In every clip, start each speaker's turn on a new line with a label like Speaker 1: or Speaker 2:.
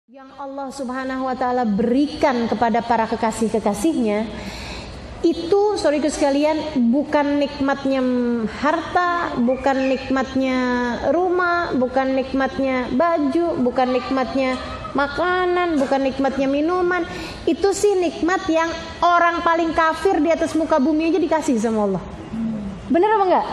Speaker 1: yang Allah Subhanahu wa Ta'ala berikan kepada para kekasih-kekasihnya itu, saudaraku sekalian, bukan nikmatnya harta, bukan nikmatnya rumah, bukan nikmatnya baju, bukan nikmatnya makanan, bukan nikmatnya minuman. Itu sih nikmat yang orang paling kafir di atas muka bumi aja dikasih sama Allah. Bener apa enggak?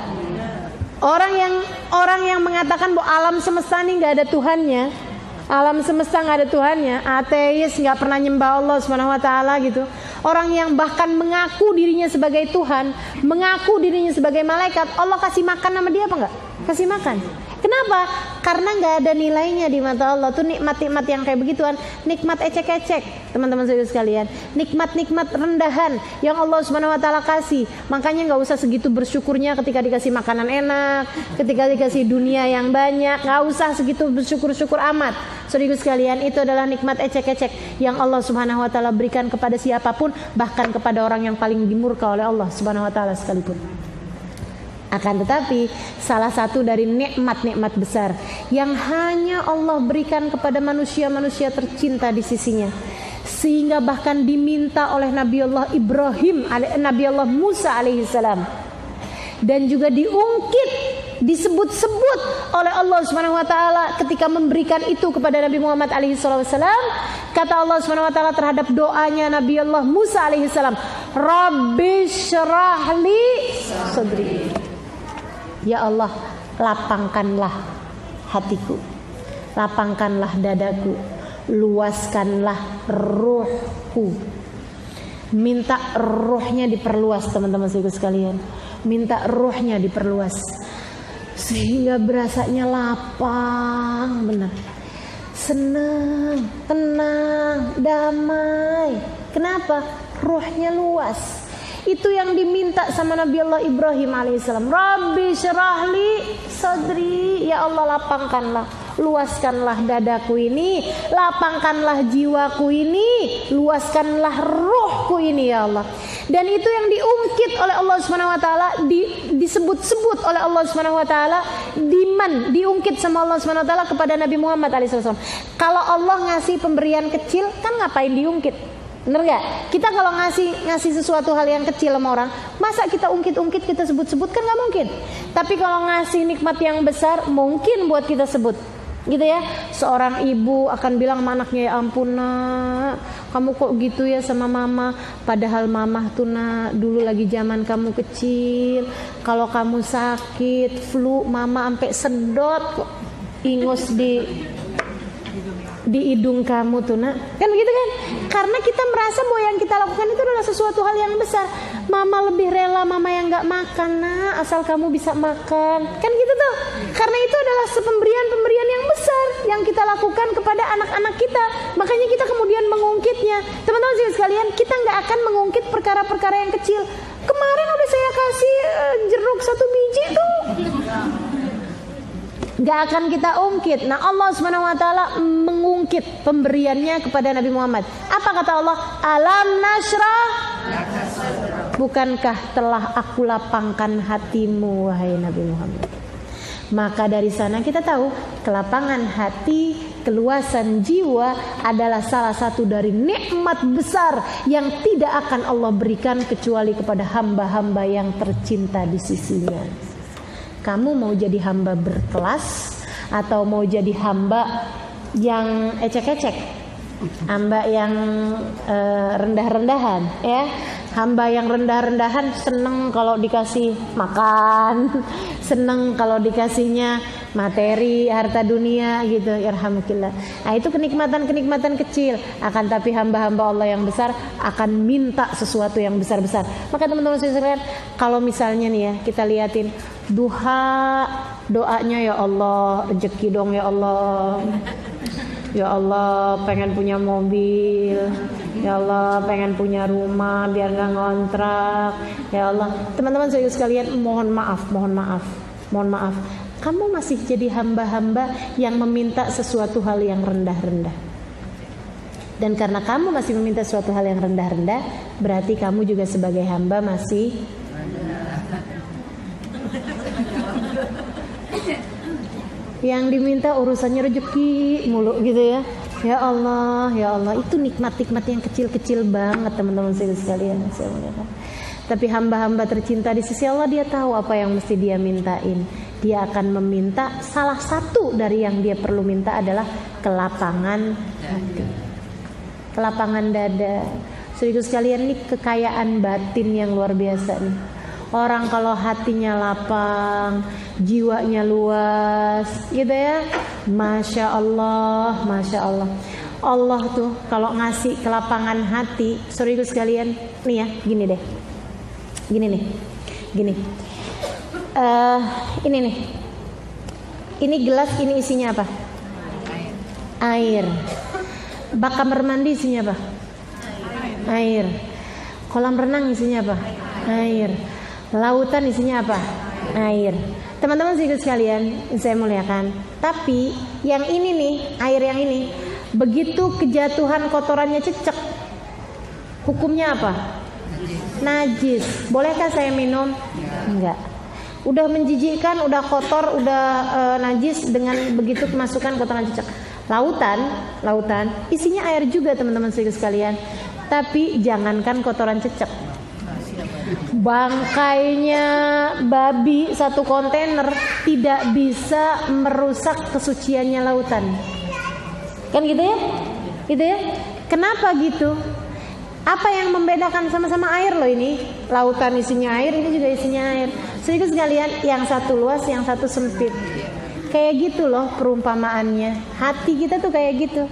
Speaker 1: Orang yang mengatakan bahwa alam semesta ini nggak ada Tuhannya, alam semesta nggak ada Tuhannya, ateis, nggak pernah nyembah Allah Subhanahu Wa Taala gitu. Orang yang bahkan mengaku dirinya sebagai Tuhan, mengaku dirinya sebagai malaikat, Allah kasih makan sama dia apa enggak? Kasih makan. Kenapa? Karena nggak ada nilainya di mata Allah. Tuh nikmat-nikmat yang kayak begituan, nikmat ecek-ecek, teman-teman saudara sekalian, nikmat-nikmat rendahan yang Allah Subhanahu Wa Taala kasih. Makanya nggak usah segitu bersyukurnya ketika dikasih makanan enak, ketika dikasih dunia yang banyak, nggak usah segitu bersyukur-syukur amat. Saudara sekalian, itu adalah nikmat ecek-ecek yang Allah Subhanahu Wa Taala berikan kepada siapapun, bahkan kepada orang yang paling dimurka oleh Allah Subhanahu Wa Taala sekalipun. Akan tetapi salah satu dari nikmat-nikmat besar yang hanya Allah berikan kepada manusia-manusia tercinta di sisinya, sehingga bahkan diminta oleh Nabi Allah Ibrahim, Nabi Allah Musa alaihissalam, dan juga diungkit, disebut-sebut oleh Allah Subhanahu Wa Taala ketika memberikan itu kepada Nabi Muhammad alaihissalam. Kata Allah Subhanahu Wa Taala terhadap doanya Nabi Allah Musa alaihissalam, Rabbi syrah li sadri. Ya Allah, lapangkanlah hatiku, lapangkanlah dadaku, luaskanlah ruhku. Minta ruhnya diperluas, teman-teman sekalian. Minta ruhnya diperluas sehingga berasanya lapang, benar, senang, tenang, damai. Kenapa? Ruhnya luas. Itu yang diminta sama Nabi Allah Ibrahim alaihissalam. Rabbi syrahli sadri. Ya Allah, lapangkanlah, luaskanlah dadaku ini, lapangkanlah jiwaku ini, luaskanlah ruhku ini ya Allah. Dan itu yang diungkit oleh Allah Subhanahu Wa Taala, disebut-sebut oleh Allah Subhanahu Wa Taala, diungkit sama Allah Subhanahu Wa Taala kepada Nabi Muhammad alaihissalam. Kalau Allah ngasih pemberian kecil, kan ngapain diungkit? Bener gak? Kita kalau ngasih sesuatu hal yang kecil sama orang, masa kita ungkit-ungkit, kita sebut-sebut, kan gak mungkin. Tapi kalau ngasih nikmat yang besar, mungkin buat kita sebut, gitu ya. Seorang ibu akan bilang sama anaknya, ya ampun nak, kamu kok gitu ya sama mama. Padahal mama tuh nak, dulu lagi zaman kamu kecil, kalau kamu sakit flu, mama sampai sedot kok, ingus di hidung kamu tuh nak, kan gitu kan? Karena kita merasa bahwa yang kita lakukan itu adalah sesuatu hal yang besar. Mama lebih rela mama yang gak makan nak, asal kamu bisa makan, kan gitu tuh. Karena itu adalah pemberian yang besar yang kita lakukan kepada anak-anak kita. Makanya kita kemudian mengungkitnya. Teman-teman sekalian, kita gak akan mengungkit perkara-perkara yang kecil. Kemarin udah saya kasih jeruk 1 biji tuh, gak akan kita ungkit. Nah, Allah Subhanahu Wa Taala mengungkit pemberiannya kepada Nabi Muhammad. Apa kata Allah? Alam nasrah, bukankah telah aku lapangkan hatimu wahai Nabi Muhammad. Maka dari sana kita tahu kelapangan hati, keluasan jiwa adalah salah satu dari nikmat besar yang tidak akan Allah berikan kecuali kepada hamba-hamba yang tercinta di sisinya. Kamu mau jadi hamba berkelas atau mau jadi hamba yang ecek-ecek, hamba yang rendah-rendahan, ya? Hamba yang rendah-rendahan seneng kalau dikasih makan, seneng kalau dikasihnya materi, harta dunia gitu, yarhamukillah. Nah, itu kenikmatan-kenikmatan kecil. Akan tapi hamba-hamba Allah yang besar akan minta sesuatu yang besar-besar. Maka teman-teman sekalian, kalau misalnya nih ya, kita liatin doanya, ya Allah, rezeki dong ya Allah. Ya Allah, pengen punya mobil. Ya Allah, pengen punya rumah biar gak ngontrak. Ya Allah, teman-teman sekalian, mohon maaf. Kamu masih jadi hamba-hamba yang meminta sesuatu hal yang rendah-rendah. Dan karena kamu masih meminta sesuatu hal yang rendah-rendah, berarti kamu juga sebagai hamba masih yang diminta urusannya rezeki mulu gitu ya. Ya Allah, ya Allah, itu nikmat-nikmat yang kecil-kecil banget teman-teman sekalian. Tapi hamba-hamba tercinta di sisi Allah, dia tahu apa yang mesti dia mintain. Dia akan meminta, salah satu dari yang dia perlu minta adalah kelapangan hati, kelapangan dada. Saudara sekalian, ini kekayaan batin yang luar biasa nih. Orang kalau hatinya lapang, jiwanya luas, gitu ya, masya Allah, masya Allah. Allah tuh kalau ngasih kelapangan hati, saudara sekalian, nih ya, gini deh, gini nih, gini. Ini nih, ini gelas, ini isinya apa? Air. Bak kamar mandi isinya apa? Air. Kolam renang isinya apa? Air. Lautan isinya apa? Air. Teman-teman sekalian, saya muliakan. Tapi yang ini nih, air yang ini, begitu kejatuhan kotorannya cecek, hukumnya apa? Najis. Bolehkah saya minum? Enggak. Udah menjijikkan, udah kotor, udah najis dengan begitu kemasukan kotoran cecek. Lautan isinya air juga teman-teman sekalian. Tapi jangankan kotoran cecek, bangkainya babi satu kontainer tidak bisa merusak kesuciannya lautan. Kan gitu ya? Gitu ya? Kenapa gitu? Apa yang membedakan? Sama-sama air loh ini. Lautan isinya air, ini juga isinya air. Sedikit sekalian, yang satu luas, yang satu sempit. Kayak gitu loh perumpamaannya. Hati kita tuh kayak gitu.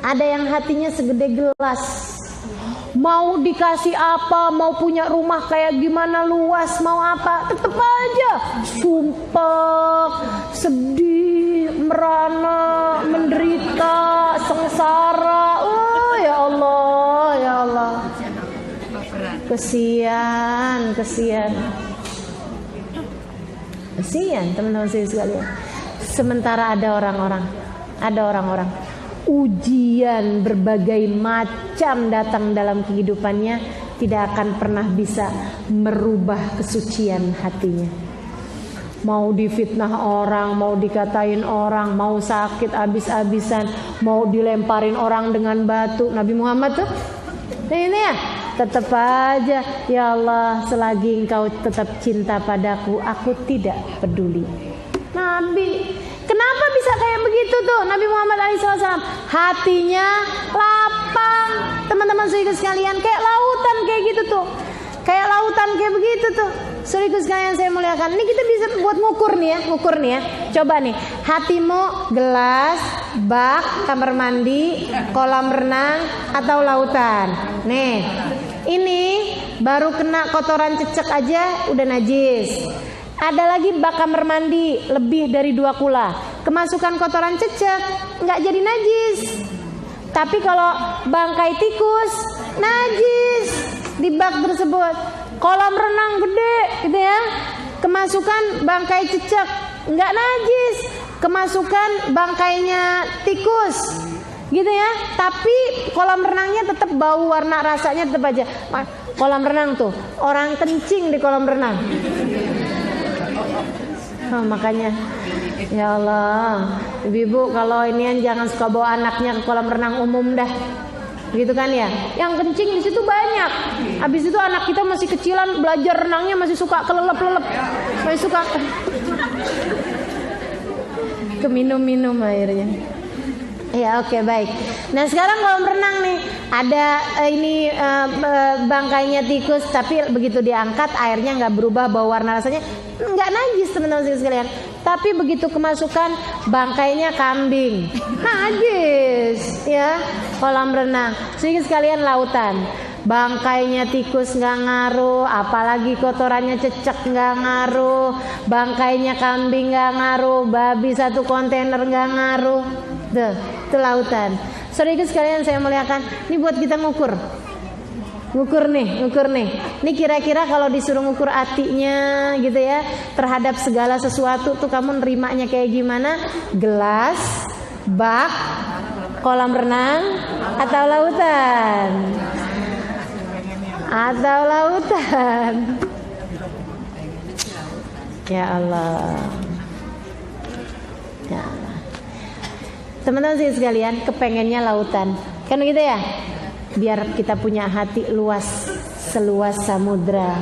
Speaker 1: Ada yang hatinya segede gelas, mau dikasih apa, mau punya rumah kayak gimana luas, mau apa, tetep aja sumpah, sedih, merana, menderita, sengsara. Oh ya Allah, ya Allah, kesian teman-teman sekalian. Sementara ada orang-orang ujian berbagai macam datang dalam kehidupannya, tidak akan pernah bisa merubah kesucian hatinya. Mau difitnah orang, mau dikatain orang, mau sakit abis-abisan, mau dilemparin orang dengan batu. Nabi Muhammad tuh ini ya, tetap aja, ya Allah, selagi engkau tetap cinta padaku, aku tidak peduli. Nabi, kenapa bisa kayak begitu tuh Nabi Muhammad SAW? Hatinya lapang, teman-teman saudara sekalian, kayak lautan kayak gitu tuh, kayak lautan kayak begitu tuh. Saudara sekalian saya muliakan, ini kita bisa buat ngukur nih ya. Coba nih, hatimu gelas, bak, kamar mandi, kolam renang, atau lautan. Nih, ini baru kena kotoran cecek aja udah najis. Ada lagi bak kamar mandi lebih dari 2 kula, kemasukan kotoran cecek nggak jadi najis. Tapi kalau bangkai tikus najis di bak tersebut. Kolam renang gede gitu ya, kemasukan bangkai cecek nggak najis, kemasukan bangkainya tikus gitu ya. Tapi kolam renangnya tetap bau, warna rasanya tetap aja. Kolam renang tuh orang kencing di kolam renang. Oh, makanya ya Allah, ibu-ibu kalau inian jangan suka bawa anaknya ke kolam renang umum dah, gitu kan ya. Yang kencing di situ banyak. Habis itu anak kita masih kecilan, belajar renangnya masih suka kelelep-lelep, masih suka keminum-minum airnya. Ya oke, baik. Nah sekarang kolam renang nih, ada ini bangkainya tikus, tapi begitu diangkat airnya nggak berubah, bau, warna, rasanya nggak najis teman-teman sekalian. Tapi begitu kemasukan bangkainya kambing, najis ya. Kolam renang, sedikit sekalian lautan, bangkainya tikus nggak ngaruh, apalagi kotorannya cecek nggak ngaruh, bangkainya kambing nggak ngaruh, babi satu kontainer nggak ngaruh. Tuh, itu lautan. Saudara sekalian saya muliakan, ini buat kita ngukur nih. Ini kira-kira kalau disuruh ngukur hatinya gitu ya, terhadap segala sesuatu tuh kamu nerimanya kayak gimana? Gelas, bak, kolam renang, atau lautan? Atau lautan? Ya Allah. Ya Allah. Teman-teman sekalian, kepengennya lautan. Kan gitu ya? Biar kita punya hati luas, seluas samudra.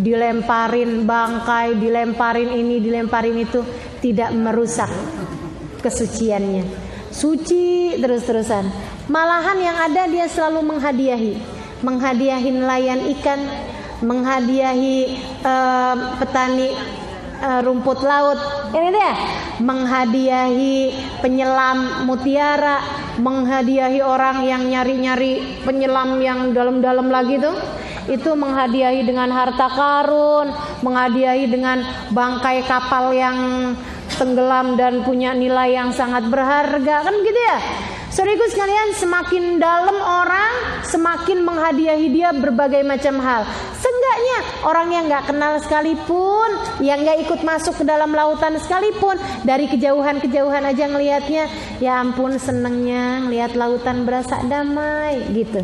Speaker 1: Dilemparin bangkai, dilemparin ini, dilemparin itu, tidak merusak kesuciannya. Suci terus-terusan. Malahan yang ada dia selalu menghadiahi nelayan ikan, menghadiahi petani rumput laut, ini dia, menghadiahi penyelam mutiara, menghadiahi orang yang nyari-nyari penyelam yang dalam-dalam lagi tuh. Itu menghadiahi dengan harta karun, menghadiahi dengan bangkai kapal yang tenggelam dan punya nilai yang sangat berharga, kan begitu ya? Saudaraku sekalian, semakin dalam orang, semakin menghadiahi dia berbagai macam hal. Seenggaknya orang yang gak kenal sekalipun, yang gak ikut masuk ke dalam lautan sekalipun, dari kejauhan-kejauhan aja ngelihatnya, ya ampun senengnya ngelihat lautan berasa damai gitu.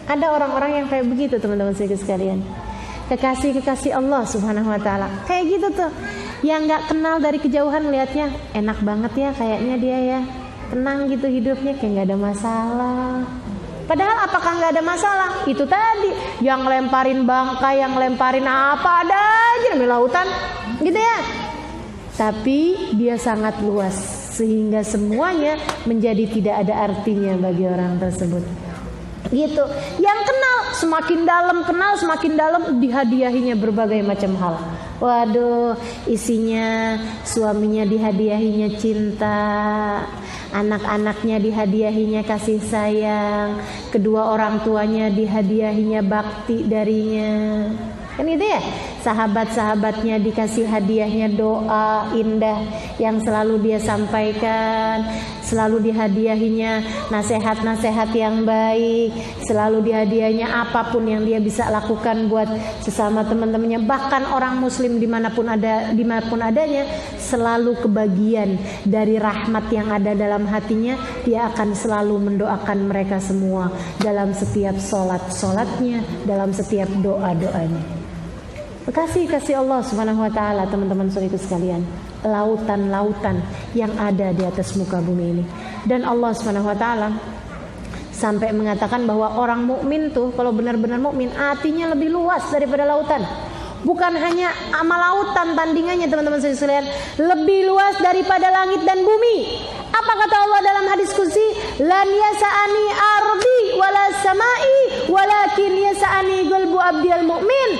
Speaker 1: Ada orang-orang yang kayak begitu teman-teman sekalian. Kekasih-kekasih Allah Subhanahu wa taala. Kayak gitu tuh. Yang gak kenal dari kejauhan lihatnya enak banget ya kayaknya dia ya. Tenang gitu hidupnya, kayak gak ada masalah. Padahal apakah gak ada masalah? Itu tadi, yang lemparin bangkai, yang lemparin apa ada aja di lautan, gitu ya. Tapi dia sangat luas, sehingga semuanya menjadi tidak ada artinya bagi orang tersebut. Gitu. Yang kenal semakin dalam dihadiahinya berbagai macam hal. Waduh, isinya suaminya dihadiahinya cinta, anak-anaknya dihadiahinya kasih sayang, kedua orang tuanya dihadiahinya bakti darinya. Kan itu ya, sahabat-sahabatnya dikasih hadiahnya doa indah yang selalu dia sampaikan, selalu dihadiahinya nasihat-nasihat yang baik, selalu dihadiahnya apapun yang dia bisa lakukan buat sesama teman-temannya, bahkan orang muslim dimanapun adanya, selalu kebagian dari rahmat yang ada dalam hatinya. Dia akan selalu mendoakan mereka semua dalam setiap solatnya, dalam setiap doa-doanya. Kasih Allah Subhanahu wa taala, teman-teman saudaraku sekalian, lautan-lautan yang ada di atas muka bumi ini. Dan Allah Subhanahu wa taala sampai mengatakan bahwa orang mukmin tuh kalau benar-benar mukmin, hatinya lebih luas daripada lautan. Bukan hanya amal lautan tandingannya teman-teman sekalian, lebih luas daripada langit dan bumi. Apa kata Allah dalam hadis qudsi? Lan yasa'ani ardi wala samai walakin yasa'ani qalbu abdil mu'min.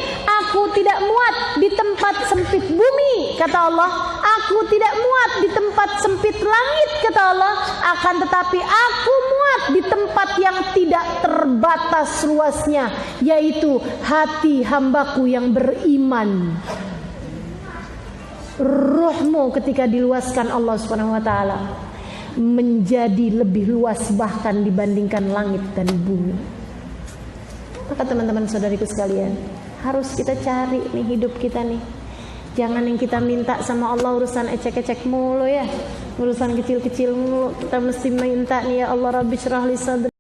Speaker 1: Aku tidak muat di tempat sempit bumi, kata Allah. Aku tidak muat di tempat sempit langit, kata Allah. Akan tetapi aku muat di tempat yang tidak terbatas luasnya, yaitu hati hambaku yang beriman. Ruhmu ketika diluaskan Allah Subhanahu wa taala menjadi lebih luas bahkan dibandingkan langit dan bumi. Maka teman-teman saudariku sekalian, harus kita cari nih hidup kita nih. Jangan yang kita minta sama Allah urusan ecek-ecek mulu ya, urusan kecil-kecil mulu. Kita mesti minta nih, ya Allah Rabbi syrah li sadri